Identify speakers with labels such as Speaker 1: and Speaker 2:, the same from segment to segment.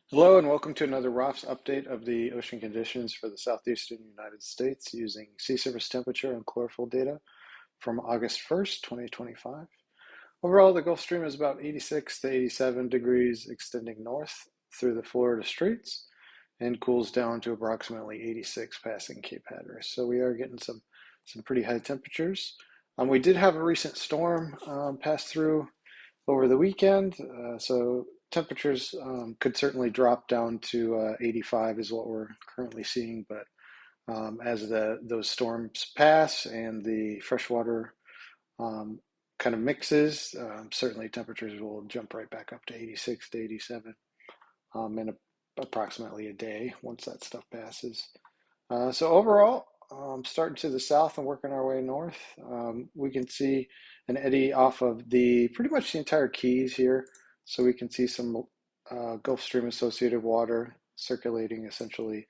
Speaker 1: Hello and welcome to another ROFFS update of the ocean conditions for the southeastern United States using sea surface temperature and chlorophyll data from August 1st, 2025. Overall, the Gulf Stream is about 86 to 87 degrees extending north through the Florida Straits and cools down to approximately 86 passing Cape Hatteras. So we are getting some pretty high temperatures. We did have a recent storm pass through over the weekend. So temperatures could certainly drop down to 85 is what we're currently seeing. But as those storms pass and the freshwater kind of mixes, certainly temperatures will jump right back up to 86 to 87 in approximately a day once that stuff passes. So overall, starting to the south and working our way north, we can see an eddy off of the pretty much the entire Keys here. So we can see some Gulf Stream associated water circulating essentially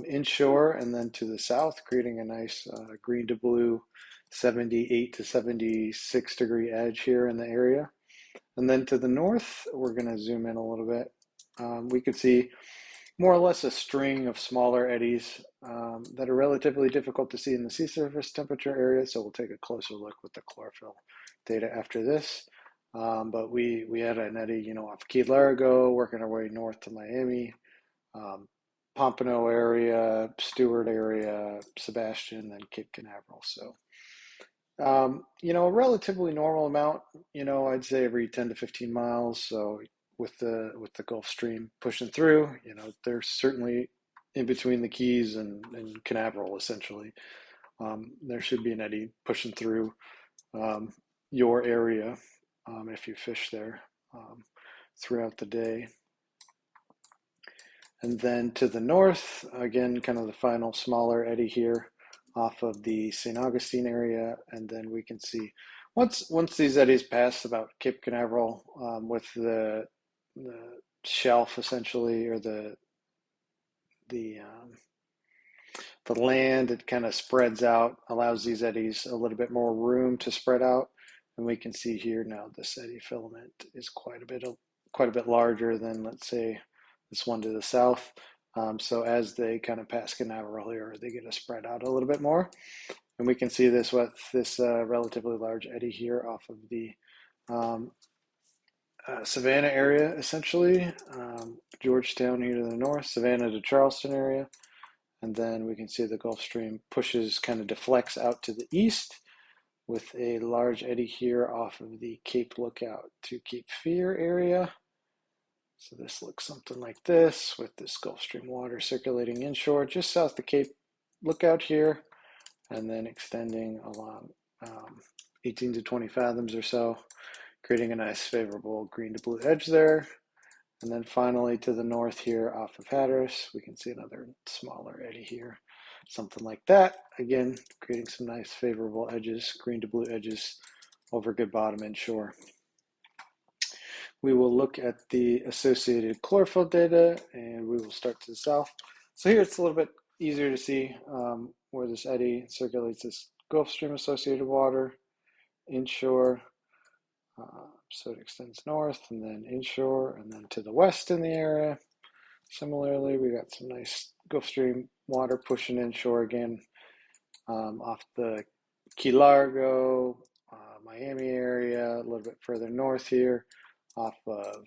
Speaker 1: inshore and then to the south, creating a nice green to blue 78 to 76 degree edge here in the area. And then to the north, we're going to zoom in a little bit. We could see more or less a string of smaller eddies that are relatively difficult to see in the sea surface temperature area. So we'll take a closer look with the chlorophyll data after this. But we had an eddy, off Key Largo, working our way north to Miami, Pompano area, Stewart area, Sebastian, and Cape Canaveral. So, a relatively normal amount, I'd say every 10 to 15 miles. So with the Gulf Stream pushing through, there's certainly in between the Keys and Canaveral, essentially, there should be an eddy pushing through your area if you fish there throughout the day. And then to the north, again, kind of the final smaller eddy here off of the St. Augustine area. And then we can see once these eddies pass about Cape Canaveral with the shelf essentially, or the land, it kind of spreads out, allows these eddies a little bit more room to spread out. And we can see here now this eddy filament is quite a bit larger than, let's say, this one to the south. So as they kind of pass Canaveral here, they get to spread out a little bit more. And we can see this with this relatively large eddy here off of the Savannah area, essentially. Georgetown here to the north, Savannah to Charleston area. And then we can see the Gulf Stream kind of deflects out to the east with a large eddy here off of the Cape Lookout to Cape Fear area. So this looks something like this with this Gulf Stream water circulating inshore just south of Cape Lookout here, and then extending along 18 to 20 fathoms or so, creating a nice favorable green to blue edge there. And then finally to the north here off of Hatteras, we can see another smaller eddy here, something like that. Again, creating some nice favorable edges, green to blue edges over Good Bottom inshore. We will look at the associated chlorophyll data and we will start to the south. So here it's a little bit easier to see where this eddy circulates this Gulf Stream associated water inshore. So it extends north and then inshore and then to the west in the area. Similarly, we got some nice Gulf Stream water pushing inshore again off the Key Largo, Miami area, a little bit further north here, off of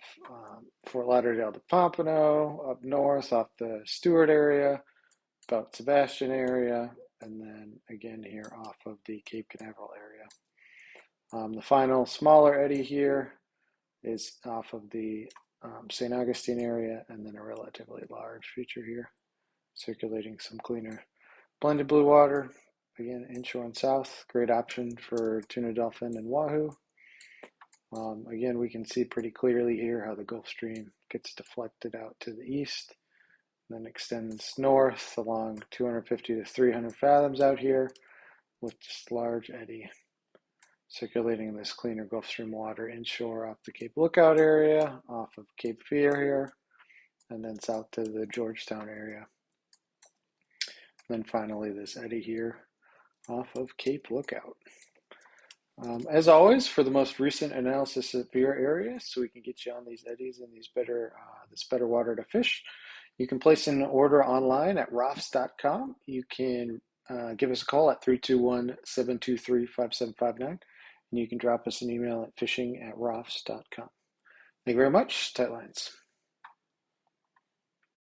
Speaker 1: Fort Lauderdale to Pompano, up north off the Stewart area, about Sebastian area, and then again here off of the Cape Canaveral area. The final smaller eddy here is off of the St. Augustine area, and then a relatively large feature here, circulating some cleaner blended blue water, again inshore and south, great option for tuna, dolphin, and wahoo. Again, we can see pretty clearly here how the Gulf Stream gets deflected out to the east, then extends north along 250 to 300 fathoms out here with this large eddy circulating this cleaner Gulf Stream water inshore off the Cape Lookout area, off of Cape Fear here, and then south to the Georgetown area. And then finally this eddy here off of Cape Lookout. As always, for the most recent analysis of your area, so we can get you on these eddies and this better water to fish, you can place an order online at ROFFS.com. You can give us a call at 321-723-5759, and you can drop us an email at fishing@roffs.com. Thank you very much. Tight lines.